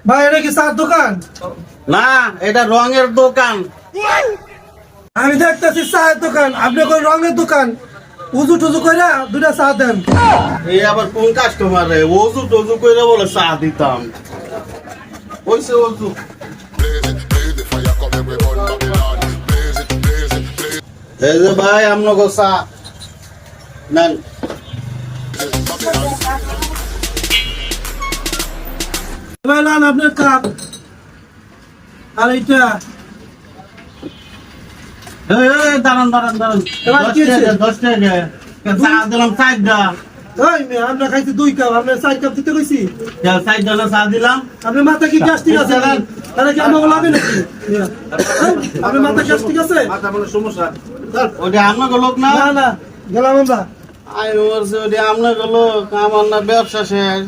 ভাই এটা কি চার দোকান? না, এটা রঙের দোকান। আমি দেখতেছি চায়ের দোকান, আপনি কোন রঙের দোকান? উজু টুজু কইরা দুটা চা দেন। এই আবার কোন কাস্টমার রে? ওজু টজু কইরা বলে চা দিতাম। ওইসে ওজু। এই যে ভাই আমনগো চা নেন। ভাই লান আপনার কাপ আর এইটা দাঁড়ান দাঁড়ান দাঁড়ান। এবার কি হয়েছে? 10 টাকা চা দিলাম 4টা। ওই মেয়ে আমরা খাইছি 2 কাপ, আপনি 4 কাপ দিতে কইছি। 4টা চা দিলাম। আপনি মাথা কি গ্যাস্ট্রিক আছে? তাহলে কি আমাকে লাগে নাকি? আপনি মাথা গ্যাস্ট্রিক আছে? মাথা বলে সমস্যা। ওটা আমনগো লোক না? না না, গেলাম আমরা। আই ওরছে ওটা আমনগো লোক, আমার না ব্যবসা শেষ।